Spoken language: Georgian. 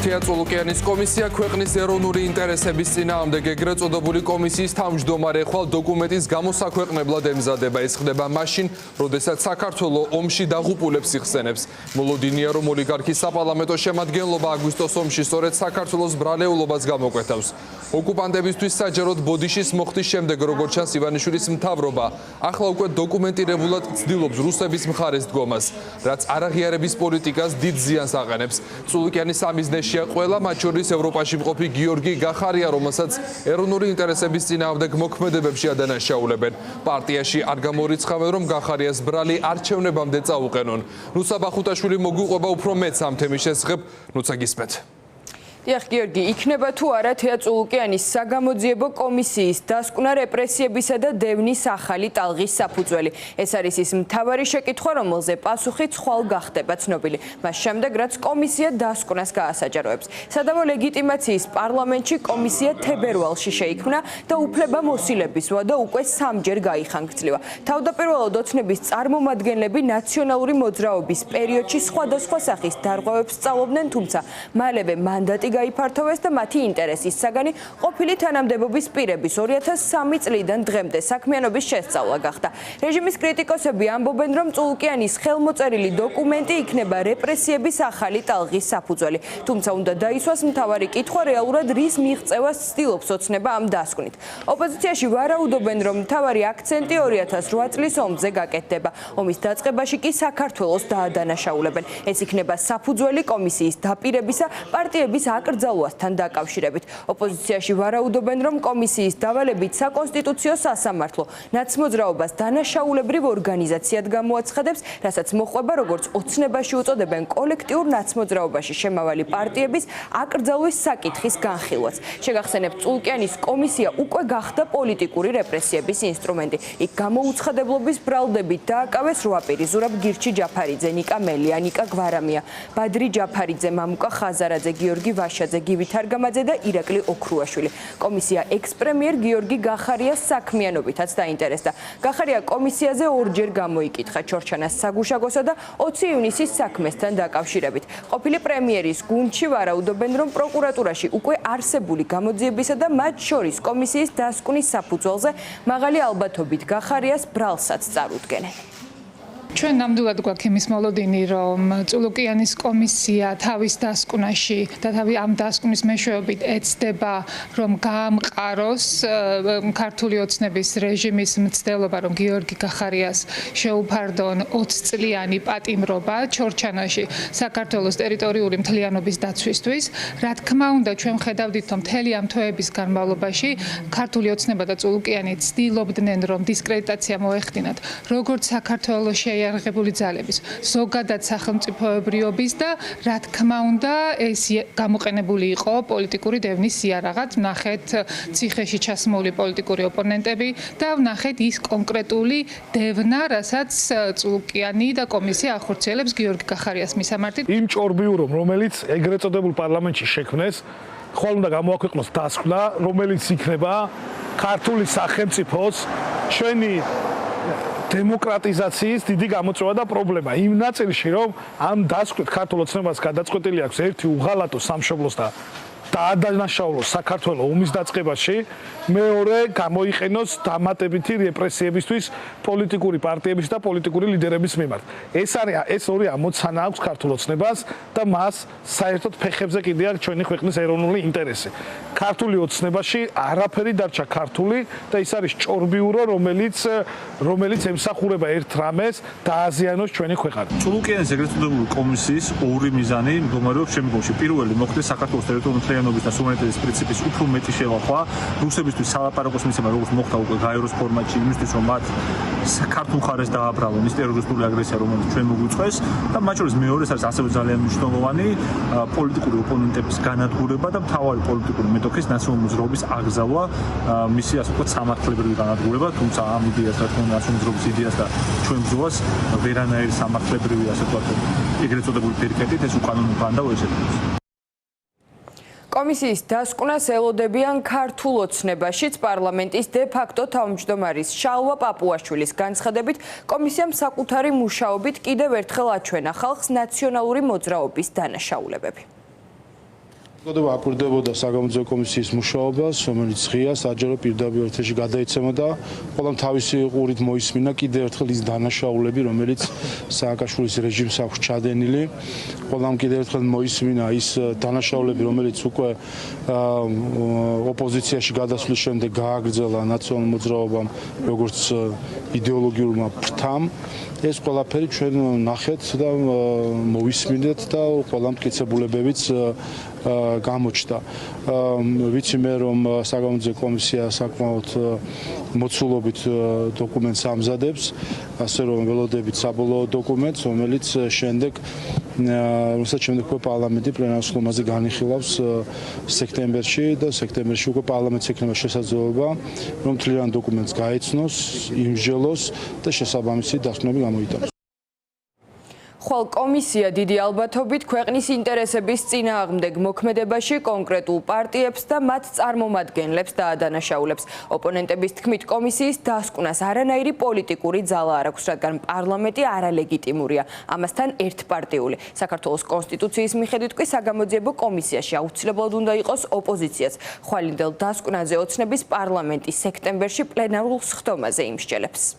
თეა წულუკიანის კომისია ქვეყნის ეროვნული ინტერესების წინააღმდეგ ეგრეთ წოდებული კომისიის თავმჯდომარე ხვალ დოკუმენტის გამოსაქვეყნებლად ემზადება. ეს ხდება მაშინ, როდესაც საქართველო ომში დაღუპულებს იხსენებს. მოლოდინია, რომ ოლიგარქის საპარლამენტო შემადგენლობა აგვისტოს ომში სწორედ საქართველოს ბრალეულობას გამოკვეთავს. ოკუპანტებისთვის საჯაროდ ბოდიშის მოხდის შემდეგ, როგორც ჩანს, ივანიშვილის მთავრობა ახლა უკვე დოკუმენტირებულად ცდილობს რუსების მხარეს დგომას, რაც არაღიარების პოლიტიკას დიდ ზიანს აყენებს. წულუკიანის სამიზნეშია ყველა, მათ შორის ევროპაში მყოფი გიორგი გახარია, რომელსაც ეროვნული ინტერესების წინააღმდეგ მოქმედებებში ადანაშაულებენ. პარტიაში არ გამორიცხავენ, რომ გახარიას ბრალი არჩევნებამდე წაუყენონ. ნუცა ბახუტაშვილი მოგვიყვება უფრო მეც ამ თემის შესახებ, ნუცა გისმენთ. დიახ, გიორგი, იქნება თუ არა თეა წულუკიანის საგამოძიებო კომისიის დასკვნა რეპრესიებისა და დევნის ახალი ტალღის საფუძველი. ეს არის ის მთავარი შეკითხვა, რომელზე პასუხი ცხვალ გახდება ცნობილი. მას შემდეგ, რაც კომისია დასკვნას გაასაჯაროებს. სადავო ლეგიტიმაციის პარლამენტში კომისია თებერვალში შეიქმნა და უფლებამოსილების ვადა უკვე 3-ჯერ გაიხანგცლივა. თავდაპირველად ოცნების წარმომადგენლები ნაციონალური მოძრაობის პერიოდში სხვადასხვა სახის დარღვევებს სწავლობდნენ, თუმცა მალევე მანდატი გაიფართოვეს და მათი ინტერესის საგანი ყოფილი თანამდებობის პირების 2003 წლიდან დღემდე საქმიანობის შესწავლა გახდა. რეჟიმის კრიტიკოსები ამბობენ, რომ წულუკიანის ხელმოწერილი დოკუმენტი იქნება რეპრესიების ახალი ტალღის საფუძველი. თუმცა უნდა დაისვას მთავარი კითხვა, რეალურად რის მიღწევას ცდილობს ოცნება ამ დასკვნით. ოპოზიციაში ვარაუდობენ, რომ მთავარი აქცენტი 2008 წლის ომზე გაკეთდება. ომის დაწყებაში კი საქართველოს დაადანაშაულებენ. ეს იქნება საფუძველი კომისიის დაპირებისა პარტიების აკრძალვასთან დაკავშირებით. ოპოზიციაში ვარაუდობენ, რომ კომისიის დავალებით საკონსტიტუციო სასამართლო ნაცმოძრაობას დანაშაულებრივ ორგანიზაციად გამოაცხადებს, რასაც მოჰყვება, როგორც ოცნებაში უწოდებენ კოლექტიურ ნაცმოძრაობაში შემავალი პარტიების აკრძალვის საკითხის განხილვაც. შეგახსენებთ, წულუკიანის კომისია უკვე გახდა პოლიტიკური რეპრესიების ინსტრუმენტი. იქ გამოუცხადებლობის ბრალდებით დააკავეს 8 პირი: ზურაბ გირჩი ჯაფარიძე, ნიკა მელია, ნიკა გვარამია, ბადრი ჯაფარიძე, მამუკა ხაზარაძე, გიორგი ვაშაძე, გივი თარგამაძე და ირაკლი ოქრუაშვილი. კომისია ექს-პრემიერ გიორგი გახარიას საქმიანობითაც დაინტერესდა. გახარია კომისიაზე 2-ჯერ გამოიკითხა ჩორჩანას საგუშაგოსა და 20 ივნისის საქმესთან დაკავშირებით. ყოფილი პრემიერის გუნდში ვარაუდობენ, რომ პროკურატურაში უკვე არსებული გამოძიებისა და მათ შორის კომისიის დასკვნის საფუძველზე მაღალი ალბათობით გახარიას ბრალსაც წარუდგენენ. ჩვენ ნამდვილად გვაქვს იმის მოლოდინი, რომ წულუკიანის კომისია თავის დასკვნაში და თავი ამ დასკვნის მეშვეობით ეცდება, რომ გაამყაროს ქართული ოცნების რეჟიმის მცდელობა, რომ გიორგი გახარიას შეუფარდონ 20 წლიანი პატიმრობა ჩორჩანაში საქართველოს ტერიტორიული მთლიანობის დაცვისთვის. რა თქმა უნდა, ჩვენ ხედავდით, რომ მთელი ამ თვეების განმავლობაში ქართული ოცნება და წულუკიანი ცდილობდნენ, რომ დისკრედიტაცია მოეხდინათ როგორც საქართველოს არღებული ძალების, ზოგადად სახელმწიფოებრიობის და რა თქმა უნდა ეს გამოყენებული იყო პოლიტიკური დევნის იარაღად. ვნახეთ ციხეში ჩასმული პოლიტიკური ოპონენტები და ვნახეთ ის კონკრეტული დევნა, რასაც წულუკიანი და კომისია ახორციელებს გიორგი გახარიას მისამართით. იმ ჭორბიურომ, რომელიც ეგრეთ წოდებულ პარლამენტში შექმნეს, ხვალ უნდა გამოაქვეყნოს დასკვნა, რომელიც იქნება ქართული სახელმწიფოს ჩვენი დემოკრატიზაციის დიდი გამოწვევა და პრობლემა. იმ ნაწილში, რომ ამ დასკვნით ქართულ ოცნებას გადაწყვეტილი აქვს ერთი უღალატო სამშობლოს და დაადანაშაულოს საქართველოს ომის დაწყებაში, მეორე გამოიყენოს დამატებითი რეპრესიებისთვის პოლიტიკური პარტიების და პოლიტიკური ლიდერების მიმართ. ეს ორი ამოცანა აქვს ქართულ ოცნებას და მას საერთოდ ფეხებზე კიდე აქვს ჩვენი ქვეყნის ეროვნული ინტერესი. ქართული ოცნებაში არაფერი დარჩა ქართული და ის არის ჭორბიურო, რომელიც ემსახურება ერთ რამეს დააზიანოს ჩვენი ქვეყანა. წულუკიანის ეგრეთ წოდებული კომისიის ორი მიზანი მდგომარეობს შემდგომში. პირველი, მოხდეს საქართველოს ტერიტორიული და სუვერენიტეტის პრინციპის უფრო მეტი შევახვა რუსებისთვის სალაპარაკოს მისცემა, როგორც მოხდა უკვე გაეროს ფორმატში, იმისთვის რომ მათ საქართველოს მხარეს დააბრალონ ის ტერორისტული აგრესია, რომელიც ჩვენ მოგვიწვევს და მათ შორის მეორე არის ასევე ძალიან მნიშვნელოვანი პოლიტიკური ოპონენტების განადგურება და მთავარი პოლიტიკური მეტოქის ნაციონალური მოძრაობის აღზავვა, მისი ასე ვთქვათ სამართლებრივი განადგურება, თუმცა ამ იდეას რა თქმა უნდა ნაციონალური მოძრაობის იდეას და ჩვენ ბრძოლას ვერანაირი სამართლებრივი ასე ვთქვათ ეგრეთ წოდებული ფერკეტით ეს უკანონო ბანდა ვერ შექმნეს. კომისიის დასკვნას ელოდებიან ქართულ ოცნებაშიც. პარლამენტის დე-ფაქტო თავმჯდომარის შალვა პაპუაშვილის განცხადებით, კომისიამ საკუთარი მუშაობით კიდევ ერთხელ აჩვენა ხალხს ნაციონალური მოძრაობის დანაშაულებები. გოდობა აკვირდებოდა საგამოძიებო კომისიის მუშაობას, რომელიც ღია საჯარო პირდაპირ ეთერში გადაიცემოდა. ყველამ თავისი ყურით მოისმინა კიდევ ერთხელ ის დანაშაულები, რომელიც სააკაშვილის რეჟიმს აქვს ჩადენილი. ყველამ კიდევ ერთხელ მოისმინა ის დანაშაულები, რომელიც უკვე ოპოზიციაში გადასვლის შემდეგ გააგრძელა ნაციონალურ მოძრაობამ, როგორც იდეოლოგიურმა ფრთამ. ეს ყველაფერი ჩვენ ნახეთ და მოვისმინეთ და ყველა მტკიცებულებებიც გამოჩნდა. ვიცი მე რომ საგამოძიებო კომისია საკმაოდ მოცულობით დოკუმენტს ამზადებს, ასე რომ ველოდებით საბოლოო დოკუმენტს, რომელიც შემდეგ უკვე პარლამენტი პლენარულ სხდომაზე განიხილავს სექტემბერში და სექტემბერში უკვე პარლამენტს ექნება შესაძლებლობა, რომ თლიან დოკუმენტს გაეცნოს, იმსჯელოს და შესაბამისი დასკვნები გამოიტანოს. ხვალ კომისია დიდი ალბათობით ქვეყნის ინტერესების წინააღმდეგ მოქმედებაში კონკრეტულ პარტიებს და მათ წარმომადგენლებს დაადანაშაულებს. ოპონენტების თქმით, კომისიის დასკვნას არანაირი პოლიტიკური ძალა არ აქვს, რადგან პარლამენტი არალეგიტიმურია, ამასთან ერთპარტიული. საქართველოს კონსტიტუციის მიხედვით კი საგამოძიებო კომისიაში აუცილებლად უნდა იყოს ოპოზიციაც. ხვალინდელ დასკვნაზე ოცნების პარლამენტი სექტემბერში პლენარულ სხდომაზე იმსჯელებს.